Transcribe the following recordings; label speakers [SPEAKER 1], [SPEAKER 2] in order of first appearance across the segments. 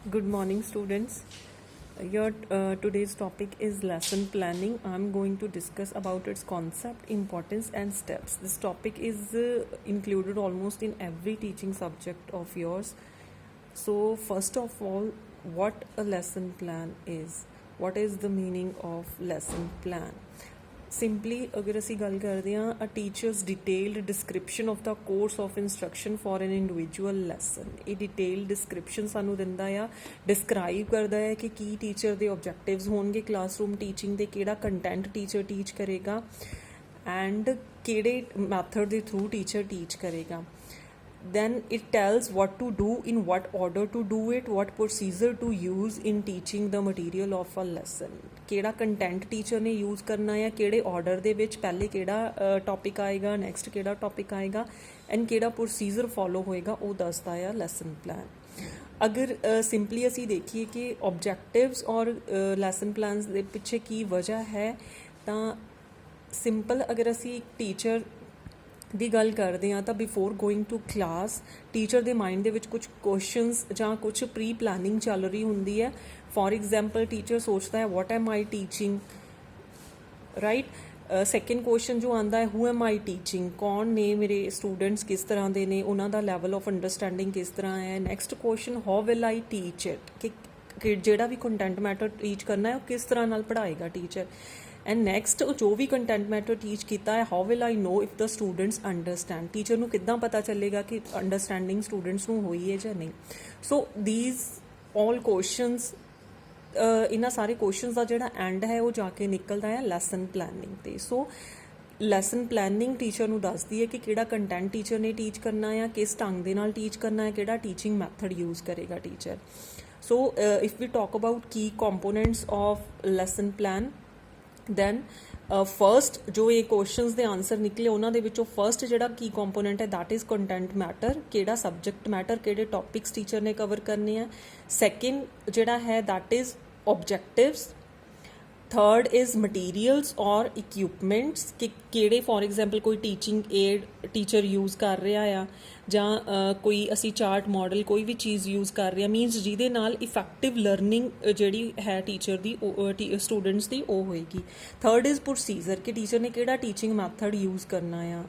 [SPEAKER 1] Good morning, students. Your today's topic is lesson planning. I'm going to discuss about its concept, importance, and steps. This topic is included almost in every teaching subject of yours. So, first of all, what a lesson plan is. What is the meaning of lesson plan? Simply, अगर ਅਸੀਂ ਗੱਲ ਕਰਦੇ ਹਾਂ a teacher's detailed description of the course of instruction for an individual lesson. ਇਹ detailed description ਸਾਨੂੰ ਦਿੰਦਾ ਆ, describe ਕਰਦਾ ਹੈ ਕਿ ਕੀ ਟੀਚਰ ਦੇ objectives ਹੋਣਗੇ ਕਲਾਸਰੂਮ ਟੀਚਿੰਗ ਦੇ, ਕਿਹੜਾ ਕੰਟੈਂਟ ਟੀਚਰ ਟੀਚ ਕਰੇਗਾ ਐਂਡ ਕਿਹੜੇ ਮੈਥਡ ਦੇ ਥਰੂ ਟੀਚਰ ਟੀਚ ਕਰੇਗਾ. Then it tells what to do, in what order to do it, what procedure to use in teaching the material of a lesson. ਕਿਹੜਾ content teacher ਨੇ use ਕਰਨਾ ਹੈ, ਕਿਹੜੇ order ਦੇ ਵਿੱਚ, ਪਹਿਲੇ ਕਿਹੜਾ ਟੌਪਿਕ ਆਏਗਾ, ਨੈਕਸਟ ਕਿਹੜਾ ਟੌਪਿਕ ਆਏਗਾ ਐਂਡ ਕਿਹੜਾ ਪ੍ਰੋਸੀਜਰ ਫੋਲੋ ਹੋਏਗਾ, ਉਹ ਦੱਸਦਾ ਆ ਲੈਸਨ ਪਲਾਨ. ਅਗਰ ਸਿੰਪਲੀ ਅਸੀਂ ਦੇਖੀਏ ਕਿ ਓਬਜੈਕਟਿਵਸ ਔਰ ਲੈਸਨ ਪਲਾਨਸ ਦੇ ਪਿੱਛੇ ਕੀ ਵਜ੍ਹਾ ਹੈ, ਤਾਂ ਸਿੰਪਲ ਅਗਰ ਅਸੀਂ ਟੀਚਰ ਦੀ ਗੱਲ ਕਰਦੇ ਹਾਂ ਤਾਂ before going to class teacher ਦੇ ਮਾਈਂਡ ਦੇ ਵਿੱਚ ਕੁਝ ਕੁਐਸਚਨਸ ਜਾਂ ਕੁਝ ਪ੍ਰੀ ਪਲਾਨਿੰਗ ਚੱਲ ਰਹੀ ਹੁੰਦੀ ਹੈ. ਫੋਰ ਐਗਜ਼ਾਮਪਲ ਟੀਚਰ ਸੋਚਦਾ ਹੈ ਵਾਟ M I teaching, right. Second question ਜੋ ਆਉਂਦਾ ਹੈ ਹੂ ਐਮ ਆਈ ਟੀਚਿੰਗ, ਕੌਣ ਨੇ ਮੇਰੇ ਸਟੂਡੈਂਟਸ, ਕਿਸ ਤਰ੍ਹਾਂ ਦੇ ਨੇ, ਉਹਨਾਂ ਦਾ ਲੈਵਲ ਆਫ ਅੰਡਰਸਟੈਂਡਿੰਗ ਕਿਸ ਤਰ੍ਹਾਂ ਹੈ. Next question how will I teach it, ਕਿ ਜਿਹੜਾ ਵੀ ਕੰਟੈਂਟ ਮੈਟਰ ਟੀਚ ਕਰਨਾ ਹੈ ਉਹ ਕਿਸ ਤਰ੍ਹਾਂ ਨਾਲ ਪੜ੍ਹਾਏਗਾ ਟੀਚਰ. ਐਂਡ ਨੈਕਸਟ ਜੋ ਵੀ ਕੰਟੈਂਟ ਮੈਟਰ ਟੀਚ ਕੀਤਾ ਹੈ how will I no if the students understand, teacher ਨੂੰ ਕਿੱਦਾਂ ਪਤਾ ਚੱਲੇਗਾ ਕਿ ਅੰਡਰਸਟੈਂਡਿੰਗ ਸਟੂਡੈਂਟਸ ਨੂੰ ਹੋਈ ਹੈ ਜਾਂ ਨਹੀਂ. ਸੋ ਦੀਜ਼ ਆਲ ਕੁਐਸਚਨਸ, ਇਹਨਾਂ ਸਾਰੇ ਕੁਐਸਚਨਸ ਦਾ ਜਿਹੜਾ ਐਂਡ ਹੈ ਉਹ ਜਾ ਕੇ ਨਿਕਲਦਾ ਹੈ ਲੈਸਨ ਪਲੈਨਿੰਗ 'ਤੇ. ਸੋ ਲੈਸਨ ਪਲੈਨਿੰਗ ਟੀਚਰ ਨੂੰ ਦੱਸਦੀ ਹੈ ਕਿ ਕਿਹੜਾ ਕੰਟੈਂਟ ਟੀਚਰ ਨੇ ਟੀਚ ਕਰਨਾ ਆ, ਕਿਸ ਢੰਗ ਦੇ ਨਾਲ ਟੀਚ ਕਰਨਾ ਹੈ, ਕਿਹੜਾ ਟੀਚਿੰਗ ਮੈਥਡ ਯੂਜ਼ ਕਰੇਗਾ teacher. So if we talk about ਕੀ components of lesson plan, then first ਜੋ ਇਹ ਕੁਐਸਚਨਸ ਦੇ ਆਨਸਰ ਨਿਕਲੇ ਉਹਨਾਂ ਦੇ ਵਿੱਚੋਂ ਫਸਟ ਜਿਹੜਾ ਕੀ ਕੰਪੋਨੈਂਟ ਹੈ ਦੈਟ ਇਜ਼ ਕੰਟੈਂਟ ਮੈਟਰ, ਕਿਹੜਾ ਸਬਜੈਕਟ ਮੈਟਰ, ਕਿਹੜੇ ਟੌਪਿਕਸ ਟੀਚਰ ਨੇ ਕਵਰ ਕਰਨੇ ਆ. ਸੈਕਿੰਡ ਜਿਹੜਾ ਹੈ that is objectives. Third is materials ਔਰ ਇਕਵਿਪਮੈਂਟਸ, ਕਿ ਕਿਹੜੇ ਫੋਰ ਐਗਜ਼ਾਮਪਲ ਕੋਈ ਟੀਚਿੰਗ ਏਡ ਟੀਚਰ ਯੂਜ਼ ਕਰ ਰਿਹਾ ਆ ਜਾਂ ਕੋਈ ਅਸੀਂ ਚਾਰਟ ਮਾਡਲ ਕੋਈ ਵੀ ਚੀਜ਼ ਯੂਜ਼ ਕਰ ਰਹੇ ਹਾਂ, ਮੀਨਸ ਜਿਹਦੇ ਨਾਲ ਇਫੈਕਟਿਵ ਲਰਨਿੰਗ ਜਿਹੜੀ ਹੈ ਟੀਚਰ ਦੀ ਸਟੂਡੈਂਟਸ ਦੀ ਉਹ ਹੋਏਗੀ. ਥਰਡ ਇਜ਼ ਪ੍ਰੋਸੀਜਰ, ਕਿ ਟੀਚਰ ਨੇ ਕਿਹੜਾ ਟੀਚਿੰਗ ਮੈਥਡ ਯੂਜ਼ ਕਰਨਾ ਆ.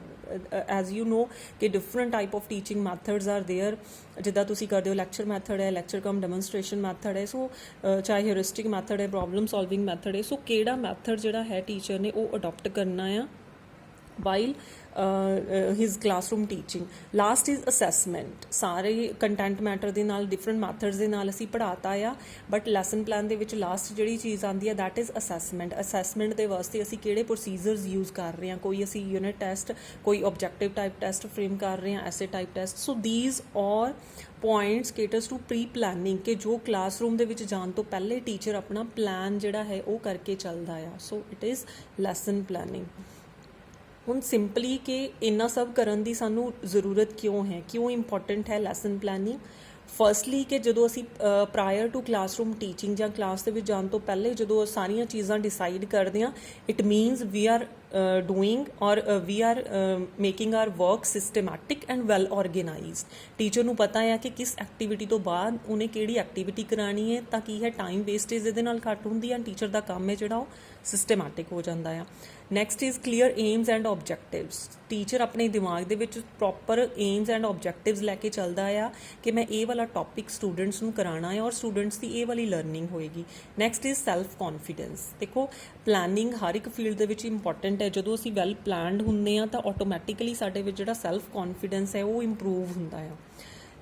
[SPEAKER 1] ਐਜ਼ ਯੂ ਨੋ ਕਿ different type of teaching methods are there, ਜਿੱਦਾਂ ਤੁਸੀਂ ਕਰਦੇ ਹੋ ਲੈਕਚਰ ਮੈਥਡ ਹੈ, ਲੈਕਚਰ ਕਮ ਡੈਮੋਨਸਟ੍ਰੇਸ਼ਨ ਮੈਥਡ ਹੈ, ਸੋ ਚਾਹੇ ਹਿਊਰਿਸਟਿਕ ਮੈਥਡ ਹੈ, ਪ੍ਰੋਬਲਮ ਸੋਲਵਿੰਗ ਮੈਥਡ ਹੈ. ਸੋ ਕਿਹੜਾ ਮੈਥਡ ਜਿਹੜਾ ਹੈ ਟੀਚਰ ਨੇ ਉਹ ਅਡੋਪਟ ਕਰਨਾ ਆ while his classroom teaching. Last is assessment. ਸਾਰੇ ਕੰਟੈਂਟ ਮੈਟਰ ਦੇ ਨਾਲ ਡਿਫਰੈਂਟ ਮੈਥਡਸ ਦੇ ਨਾਲ ਅਸੀਂ ਪੜ੍ਹਾਤਾ ਆ, ਬਟ ਲੈਸਨ ਪਲਾਨ ਦੇ ਵਿੱਚ ਲਾਸਟ ਜਿਹੜੀ ਚੀਜ਼ ਆਉਂਦੀ ਹੈ ਦੈਟ ਇਜ਼ ਅਸੈਸਮੈਂਟ. ਅਸੈਸਮੈਂਟ ਦੇ ਵਾਸਤੇ ਅਸੀਂ ਕਿਹੜੇ ਪ੍ਰੋਸੀਜਰਸ ਯੂਜ਼ ਕਰ ਰਹੇ ਹਾਂ, ਕੋਈ ਅਸੀਂ ਯੂਨਿਟ ਟੈਸਟ, ਕੋਈ ਓਬਜੈਕਟਿਵ ਟਾਈਪ ਟੈਸਟ ਫਰੇਮ ਕਰ ਰਹੇ ਹਾਂ, essay type test. So these are points caters to pre planning, ਕਿ ਜੋ ਕਲਾਸਰੂਮ ਦੇ ਵਿੱਚ ਜਾਣ ਤੋਂ ਪਹਿਲੇ ਟੀਚਰ ਆਪਣਾ ਪਲਾਨ ਜਿਹੜਾ ਹੈ ਉਹ ਕਰਕੇ ਚੱਲਦਾ ਆ. So it is lesson planning. ਹੁਣ ਸਿੰਪਲੀ ਕਿ ਇੰਨਾ ਸਭ ਕਰਨ ਦੀ ਸਾਨੂੰ ਜ਼ਰੂਰਤ ਕਿਉਂ ਹੈ, ਕਿਉਂ ਇੰਪੋਰਟੈਂਟ ਹੈ ਲੈਸਨ ਪਲੈਨਿੰਗ. ਫਸਟਲੀ ਕਿ ਜਦੋਂ ਅਸੀਂ ਪ੍ਰਾਇਰ ਟੂ ਕਲਾਸਰੂਮ ਟੀਚਿੰਗ ਜਾਂ ਕਲਾਸ ਦੇ ਵਿੱਚ ਜਾਣ ਤੋਂ ਪਹਿਲੇ ਜਦੋਂ ਸਾਰੀਆਂ ਚੀਜ਼ਾਂ ਡਿਸਾਈਡ ਕਰਦੇ ਹਾਂ, it means we are doing or we are making our work systematic and well organised. Teacher ਨੂੰ ਪਤਾ ਹੈ ਕਿ ਕਿਸ ਐਕਟੀਵਿਟੀ ਤੋਂ ਬਾਅਦ ਉਹਨੇ ਕਿਹੜੀ ਐਕਟੀਵਿਟੀ ਕਰਾਉਣੀ ਹੈ, ਤਾਂ ਕੀ ਹੈ ਟਾਈਮ ਵੇਸਟੇਜ ਇਹਦੇ ਨਾਲ ਘੱਟ ਹੁੰਦੀ ਹੈ, ਟੀਚਰ ਦਾ ਕੰਮ ਹੈ ਜਿਹੜਾ ਉਹ ਸਿਸਟਮੈਟਿਕ ਹੋ ਜਾਂਦਾ ਆ. Next is clear aims and objectives. Teacher ਆਪਣੇ ਦਿਮਾਗ ਦੇ ਵਿੱਚ ਪ੍ਰੋਪਰ ਏਮਸ ਐਂਡ ਓਬਜੈਕਟਿਵਸ ਲੈ ਕੇ ਚੱਲਦਾ ਆ ਕਿ ਮੈਂ ਇਹ ਵਾਲਾ ਟੌਪਿਕ ਸਟੂਡੈਂਟਸ ਨੂੰ ਕਰਾਉਣਾ ਹੈ ਔਰ ਸਟੂਡੈਂਟਸ ਦੀ ਇਹ ਵਾਲੀ ਲਰਨਿੰਗ ਹੋਏਗੀ. Next is self confidence. ਦੇਖੋ ਪਲੈਨਿੰਗ ਹਰ ਇੱਕ ਫੀਲਡ ਦੇ ਵਿੱਚ ਇੰਪੋਰਟੈਂਟ ਹੈ. ਜਦੋਂ ਅਸੀਂ ਵੈਲ ਪਲੈਨਡ ਹੁੰਦੇ ਹਾਂ ਤਾਂ ਆਟੋਮੈਟਿਕਲੀ ਸਾਡੇ ਵਿੱਚ ਜਿਹੜਾ ਸੈਲਫ ਕੌਨਫੀਡੈਂਸ ਹੈ ਉਹ ਇੰਪਰੂਵ ਹੁੰਦਾ ਆ.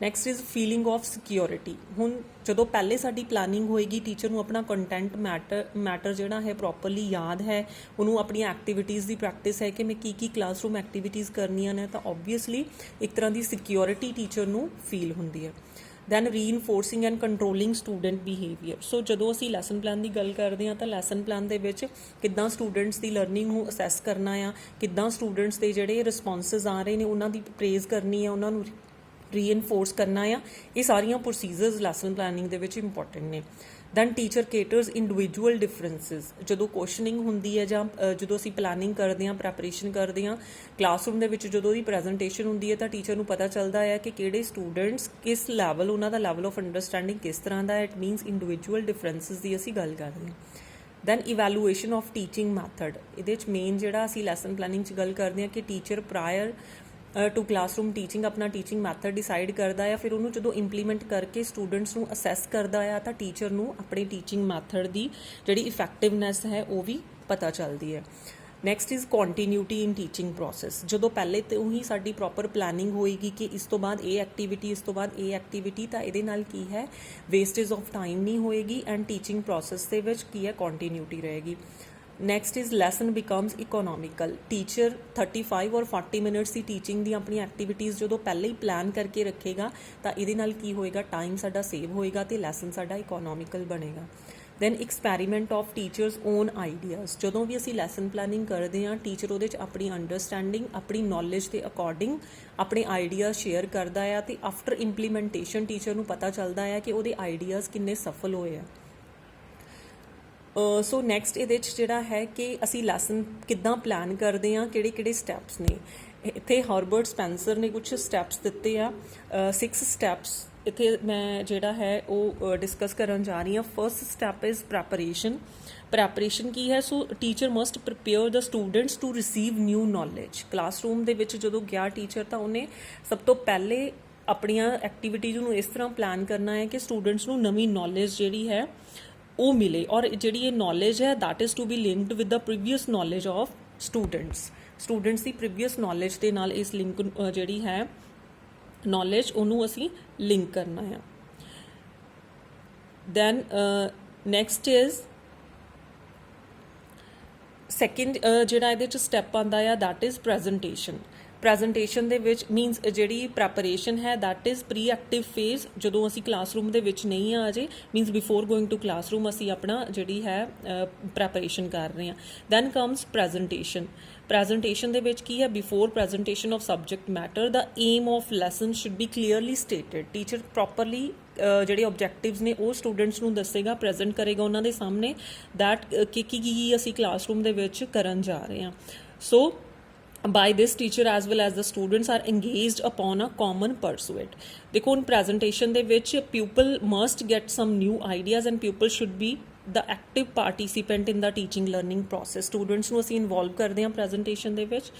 [SPEAKER 1] Next is feeling of security. ਹੁਣ ਜਦੋਂ ਪਹਿਲੇ ਸਾਡੀ ਪਲਾਨਿੰਗ ਹੋਏਗੀ, ਟੀਚਰ ਨੂੰ ਆਪਣਾ ਕੰਟੈਂਟ ਮੈਟਰ ਜਿਹੜਾ ਹੈ ਪ੍ਰੋਪਰਲੀ ਯਾਦ ਹੈ, ਉਹਨੂੰ ਆਪਣੀਆਂ ਐਕਟੀਵਿਟੀਜ਼ ਦੀ ਪ੍ਰੈਕਟਿਸ ਹੈ ਕਿ ਮੈਂ ਕੀ ਕਲਾਸਰੂਮ ਐਕਟੀਵਿਟੀਜ਼ ਕਰਨੀਆਂ ਨੇ, ਤਾਂ ਓਬਵੀਅਸਲੀ ਇੱਕ ਤਰ੍ਹਾਂ ਦੀ ਸਿਕਿਉਰਿਟੀ ਟੀਚਰ ਨੂੰ ਫੀਲ ਹੁੰਦੀ ਹੈ. Then reinforcing and controlling student behaviour. So ਜਦੋਂ ਅਸੀਂ ਲੈਸਨ ਪਲਾਨ ਦੀ ਗੱਲ ਕਰਦੇ ਹਾਂ ਤਾਂ ਲੈਸਨ ਪਲਾਨ ਦੇ ਵਿੱਚ ਕਿੱਦਾਂ ਸਟੂਡੈਂਟਸ ਦੀ ਲਰਨਿੰਗ ਨੂੰ ਅਸੈਸ ਕਰਨਾ ਆ, ਕਿੱਦਾਂ ਸਟੂਡੈਂਟਸ ਦੇ ਜਿਹੜੇ ਰਿਸਪੌਂਸਿਸ ਆ ਰਹੇ ਨੇ ਉਹਨਾਂ ਦੀ ਪ੍ਰੇਜ਼ ਕਰਨੀ ਹੈ, ਉਹਨਾਂ ਨੂੰ ਰੀਇਨਫੋਰਸ ਕਰਨਾ ਆ। ਇਹ ਸਾਰੀਆਂ ਪ੍ਰੋਸੀਜਰਸ ਲੈਸਨ ਪਲੈਨਿੰਗ ਦੇ ਵਿੱਚ ਇੰਪੋਰਟੈਂਟ ਨੇ। Then teacher caters individual differences. ਜਦੋਂ ਕੁਐਸਚਨਿੰਗ ਹੁੰਦੀ ਹੈ ਜਾਂ ਜਦੋਂ ਅਸੀਂ ਪਲੈਨਿੰਗ ਕਰਦੇ ਹਾਂ, ਪ੍ਰੈਪਰੇਸ਼ਨ ਕਰਦੇ ਹਾਂ, ਕਲਾਸਰੂਮ ਦੇ ਵਿੱਚ ਜਦੋਂ ਦੀ ਪ੍ਰੈਜੈਂਟੇਸ਼ਨ ਹੁੰਦੀ ਹੈ ਤਾਂ ਟੀਚਰ ਨੂੰ ਪਤਾ ਚੱਲਦਾ ਹੈ ਕਿ ਕਿਹੜੇ ਸਟੂਡੈਂਟਸ ਕਿਸ ਲੈਵਲ, ਉਹਨਾਂ ਦਾ ਲੈਵਲ ਆਫ ਅੰਡਰਸਟੈਂਡਿੰਗ ਕਿਸ ਤਰ੍ਹਾਂ ਦਾ ਹੈ। ਇਟ ਮੀਨਸ ਇੰਡੀਵਿਜੂਅਲ ਡਿਫਰੈਂਸਿਸ ਦੀ ਅਸੀਂ ਗੱਲ ਕਰਦੇ ਹਾਂ। Then evaluation of teaching method. ਇਹਦੇ 'ਚ ਮੇਨ ਜਿਹੜਾ ਅਸੀਂ ਲੈਸਨ ਪਲੈਨਿੰਗ 'ਚ ਗੱਲ ਕਰਦੇ ਹਾਂ ਕਿ teacher prior to classroom teaching ਆਪਣਾ ਟੀਚਿੰਗ ਮੈਥਡ ਡਿਸਾਈਡ ਕਰਦਾ ਆ, ਫਿਰ ਉਹਨੂੰ ਜਦੋਂ ਇੰਪਲੀਮੈਂਟ ਕਰਕੇ ਸਟੂਡੈਂਟਸ ਨੂੰ ਅਸੈਸ ਕਰਦਾ ਆ ਤਾਂ ਟੀਚਰ ਨੂੰ ਆਪਣੇ ਟੀਚਿੰਗ ਮੈਥਡ ਦੀ ਜਿਹੜੀ ਇਫੈਕਟਿਵਨੈਸ ਹੈ ਉਹ ਵੀ ਪਤਾ ਚੱਲਦੀ ਹੈ। Next is continuity in teaching process. ਜਦੋਂ ਪਹਿਲੇ ਤੋਂ ਹੀ ਸਾਡੀ ਪ੍ਰੋਪਰ ਪਲੈਨਿੰਗ ਹੋਏਗੀ ਕਿ ਇਸ ਤੋਂ ਬਾਅਦ ਇਹ ਐਕਟੀਵਿਟੀ, ਇਸ ਤੋਂ ਬਾਅਦ ਇਹ ਐਕਟੀਵਿਟੀ, ਤਾਂ ਇਹਦੇ ਨਾਲ ਕੀ ਹੈ, ਵੇਸਟੇਜ ਆਫ ਟਾਈਮ ਨਹੀਂ ਹੋਏਗੀ ਐਂਡ ਟੀਚਿੰਗ ਪ੍ਰੋਸੈਸ ਦੇ ਵਿੱਚ ਕੀ ਹੈ, ਕੰਟੀਨਿਊਟੀ ਰਹੇਗੀ। Next is lesson becomes economical. Teacher 35 ਔਰ 40 ਮਿੰਟਸ ਦੀ ਟੀਚਿੰਗ ਦੀ ਆਪਣੀ ਐਕਟੀਵਿਟੀਜ਼ ਜਦੋਂ ਪਹਿਲੇ ਹੀ ਪਲਾਨ ਕਰਕੇ ਰੱਖੇਗਾ ਤਾਂ ਇਹਦੇ ਨਾਲ ਕੀ ਹੋਏਗਾ, ਟਾਈਮ ਸਾਡਾ ਸੇਵ ਹੋਏਗਾ ਤੇ ਲੈਸਨ ਸਾਡਾ ਇਕੋਨੋਮਿਕਲ ਬਣੇਗਾ। Then experiment of teachers own ideas. ਜਦੋਂ ਵੀ ਅਸੀਂ ਲੈਸਨ ਪਲੈਨਿੰਗ ਕਰਦੇ ਹਾਂ, ਟੀਚਰ ਉਹਦੇ 'ਚ ਆਪਣੀ ਅੰਡਰਸਟੈਂਡਿੰਗ, ਆਪਣੀ ਨੌਲੇਜ ਦੇ ਅਕੋਰਡਿੰਗ ਆਪਣੇ ਆਈਡੀਆਜ਼ ਸ਼ੇਅਰ ਕਰਦਾ ਆ ਤੇ ਆਫਟਰ ਇੰਪਲੀਮੈਂਟੇਸ਼ਨ ਟੀਚਰ ਨੂੰ ਪਤਾ ਚੱਲਦਾ ਆ ਕਿ ਉਹਦੇ ਆਈਡੀਆਜ਼ ਕਿੰਨੇ ਸਫਲ ਹੋਏ ਆ। ਸੋ ਨੈਕਸਟ ਇਹਦੇ 'ਚ ਜਿਹੜਾ ਹੈ ਕਿ ਅਸੀਂ ਲੈਸਨ ਕਿੱਦਾਂ ਪਲਾਨ ਕਰਦੇ ਹਾਂ, ਕਿਹੜੇ ਕਿਹੜੇ ਸਟੈਪਸ ਨੇ। ਇੱਥੇ ਹਰਬਰਟ ਸਪੈਂਸਰ ਨੇ ਕੁਝ ਸਟੈਪਸ ਦਿੱਤੇ ਆ, 6 ਸਟੈਪਸ ਇੱਥੇ ਮੈਂ ਜਿਹੜਾ ਹੈ ਉਹ ਡਿਸਕਸ ਕਰਨ ਜਾ ਰਹੀ ਹਾਂ। First step is preparation. Preparation ਕੀ ਹੈ, so teacher must prepare the students to receive new knowledge. Classroom ਦੇ ਵਿੱਚ ਜਦੋਂ ਗਿਆ ਟੀਚਰ ਤਾਂ ਉਹਨੇ ਸਭ ਤੋਂ ਪਹਿਲੇ ਆਪਣੀਆਂ ਐਕਟੀਵਿਟੀਜ਼ ਨੂੰ ਇਸ ਤਰ੍ਹਾਂ ਪਲਾਨ ਕਰਨਾ ਹੈ ਕਿ ਸਟੂਡੈਂਟਸ ਨੂੰ ਨਵੀਂ ਨੌਲੇਜ ਜਿਹੜੀ ਹੈ ਉਹ ਮਿਲੇ ਔਰ ਜਿਹੜੀ ਇਹ ਨੌਲੇਜ ਹੈ that is to be linked with the previous knowledge of students ਦੀ ਪ੍ਰੀਵੀਅਸ ਨੌਲੇਜ ਦੇ ਨਾਲ ਇਸ ਲਿੰਕ ਜਿਹੜੀ ਹੈ ਨੌਲੇਜ ਉਹਨੂੰ ਅਸੀਂ ਲਿੰਕ ਕਰਨਾ ਹੈ। ਦੈਨ ਨੈਕਸਟ ਇਜ਼ ਸੈਕਿੰਡ ਜਿਹੜਾ ਇਹਦੇ 'ਚ ਸਟੈਪ ਆਉਂਦਾ ਆ ਦੈਟ ਇਜ਼ ਪ੍ਰੈਜੈਂਟੇਸ਼ਨ। ਪ੍ਰੈਜੈਂਟੇਸ਼ਨ ਦੇ ਵਿੱਚ ਮੀਨਸ ਜਿਹੜੀ ਪ੍ਰੈਪਰੇਸ਼ਨ ਹੈ that is pre active phase. ਜਦੋਂ ਅਸੀਂ ਕਲਾਸਰੂਮ ਦੇ ਵਿੱਚ ਨਹੀਂ ਆ ਅਜੇ, means before going to classroom ਅਸੀਂ ਆਪਣਾ ਜਿਹੜੀ ਹੈ ਪ੍ਰੈਪਰੇਸ਼ਨ ਕਰ ਰਹੇ ਹਾਂ। Then comes presentation. ਪ੍ਰੈਜੈਂਟੇਸ਼ਨ ਦੇ ਵਿੱਚ ਕੀ ਹੈ, before presentation of subject matter the aim of lesson should be clearly stated. Teacher properly ਜਿਹੜੇ ਆਬਜੈਕਟਿਵਸ ਨੇ ਉਹ ਸਟੂਡੈਂਟਸ ਨੂੰ ਦੱਸੇਗਾ, ਪ੍ਰੈਜ਼ੈਂਟ ਕਰੇਗਾ ਉਹਨਾਂ ਦੇ ਸਾਹਮਣੇ ਦੈਟ ਕੀ ਅਸੀਂ ਕਲਾਸਰੂਮ ਦੇ ਵਿੱਚ ਕਰਨ ਜਾ ਰਹੇ ਹਾਂ। ਸੋ by this teacher as well as the students are engaged upon a common pursuit। देखो उन presentation ਦੇ ਵਿੱਚ pupil must get some new ideas and pupil should be the active participant in the teaching learning process। students ਨੂੰ ਅਸੀਂ involve ਕਰਦੇ ਹਾਂ presentation ਦੇ ਵਿੱਚ।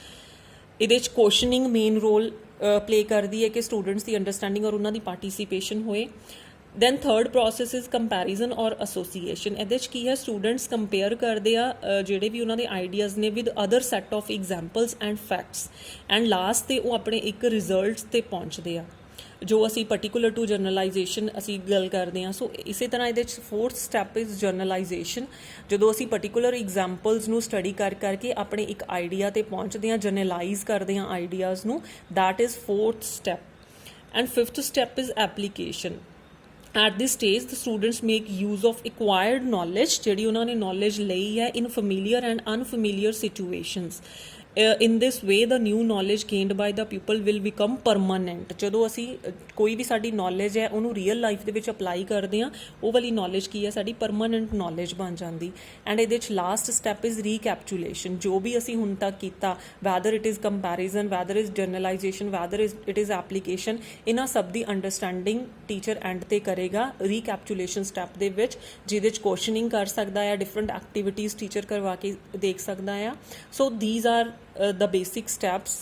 [SPEAKER 1] ਇਹਦੇ 'ਚ ਕੁਐਸਚਨਿੰਗ ਮੇਨ ਰੋਲ ਪਲੇ ਕਰਦੀ ਹੈ ਕਿ ਸਟੂਡੈਂਟਸ ਦੀ ਅੰਡਰਸਟੈਂਡਿੰਗ ਔਰ ਉਹਨਾਂ ਦੀ ਪਾਰਟੀਸੀਪੇਸ਼ਨ ਹੋਏ। Then third process is comparison ਔਰ ਐਸੋਸੀਏਸ਼ਨ। ਇਹਦੇ 'ਚ ਕੀ ਹੈ, ਸਟੂਡੈਂਟਸ ਕੰਪੇਅਰ ਕਰਦੇ ਆ ਜਿਹੜੇ ਵੀ ਉਹਨਾਂ ਦੇ ਆਈਡੀਆਜ਼ ਨੇ with other set of examples and facts and last 'ਤੇ ਉਹ ਆਪਣੇ ਇੱਕ ਰਿਜ਼ਲਟਸ 'ਤੇ ਪਹੁੰਚਦੇ ਆ ਜੋ ਅਸੀਂ ਪਰਟੀਕੂਲਰ ਟੂ ਜਰਨਲਾਈਜੇਸ਼ਨ ਅਸੀਂ ਗੱਲ ਕਰਦੇ ਹਾਂ। ਸੋ ਇਸੇ ਤਰ੍ਹਾਂ ਇਹਦੇ 'ਚ ਫੋਰਥ ਸਟੈਪ ਇਜ਼ ਜਰਨਲਾਈਜੇਸ਼ਨ। ਜਦੋਂ ਅਸੀਂ ਪਰਟੀਕੂਲਰ ਐਗਜ਼ਾਮਪਲਸ ਨੂੰ ਸਟੱਡੀ ਕਰਕੇ ਆਪਣੇ ਇੱਕ ਆਈਡੀਆ 'ਤੇ ਪਹੁੰਚਦੇ ਹਾਂ, ਜਰਨਲਾਈਜ਼ ਕਰਦੇ ਹਾਂ ਆਈਡੀਆਜ਼ ਨੂੰ, that is fourth step. And fifth step is application. At this stage the students make use of acquired knowledge ਜਿਹੜੀ ਉਹਨਾਂ ਨੇ knowledge ਲਈ ਹੈ in familiar and unfamiliar situations। in this way the new knowledge gained by the pupil will become permanent। ਜਦੋਂ ਅਸੀਂ ਕੋਈ ਵੀ ਸਾਡੀ knowledge ਹੈ ਉਹਨੂੰ ਰੀਅਲ ਲਾਈਫ ਦੇ ਵਿੱਚ ਅਪਲਾਈ ਕਰਦੇ ਹਾਂ, ਉਹ ਵਾਲੀ knowledge ਕੀ ਹੈ ਸਾਡੀ permanent knowledge ਬਣ ਜਾਂਦੀ। ਐਂਡ ਇਹਦੇ 'ਚ ਲਾਸਟ ਸਟੈਪ ਇਜ਼ ਰੀਕੈਪਚੂਲੇਸ਼ਨ। ਜੋ ਵੀ ਅਸੀਂ ਹੁਣ ਤੱਕ ਕੀਤਾ, whether it is comparison, whether is generalisation, whether it is application, ਇਹਨਾਂ ਸਭ ਦੀ ਅੰਡਰਸਟੈਂਡਿੰਗ ਟੀਚਰ ਐਂਡ 'ਤੇ ਕਰੇਗਾ ਰੀਕੈਪਚੂਲੇਸ਼ਨ ਸਟੈਪ ਦੇ ਵਿੱਚ, ਜਿਹਦੇ 'ਚ ਕੁਐਸਚਨਿੰਗ ਕਰ ਸਕਦਾ ਹੈ, ਡਿਫਰੈਂਟ ਐਕਟੀਵਿਟੀਜ਼ ਟੀਚਰ ਕਰਵਾ ਕੇ ਦੇਖ ਸਕਦਾ ਆ। ਸੋ ਥੀਜ਼ R the basic steps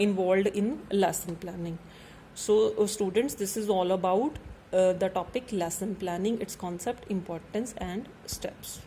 [SPEAKER 1] involved in lesson planning। So students, this is all about the topic lesson planning, its concept, importance and steps।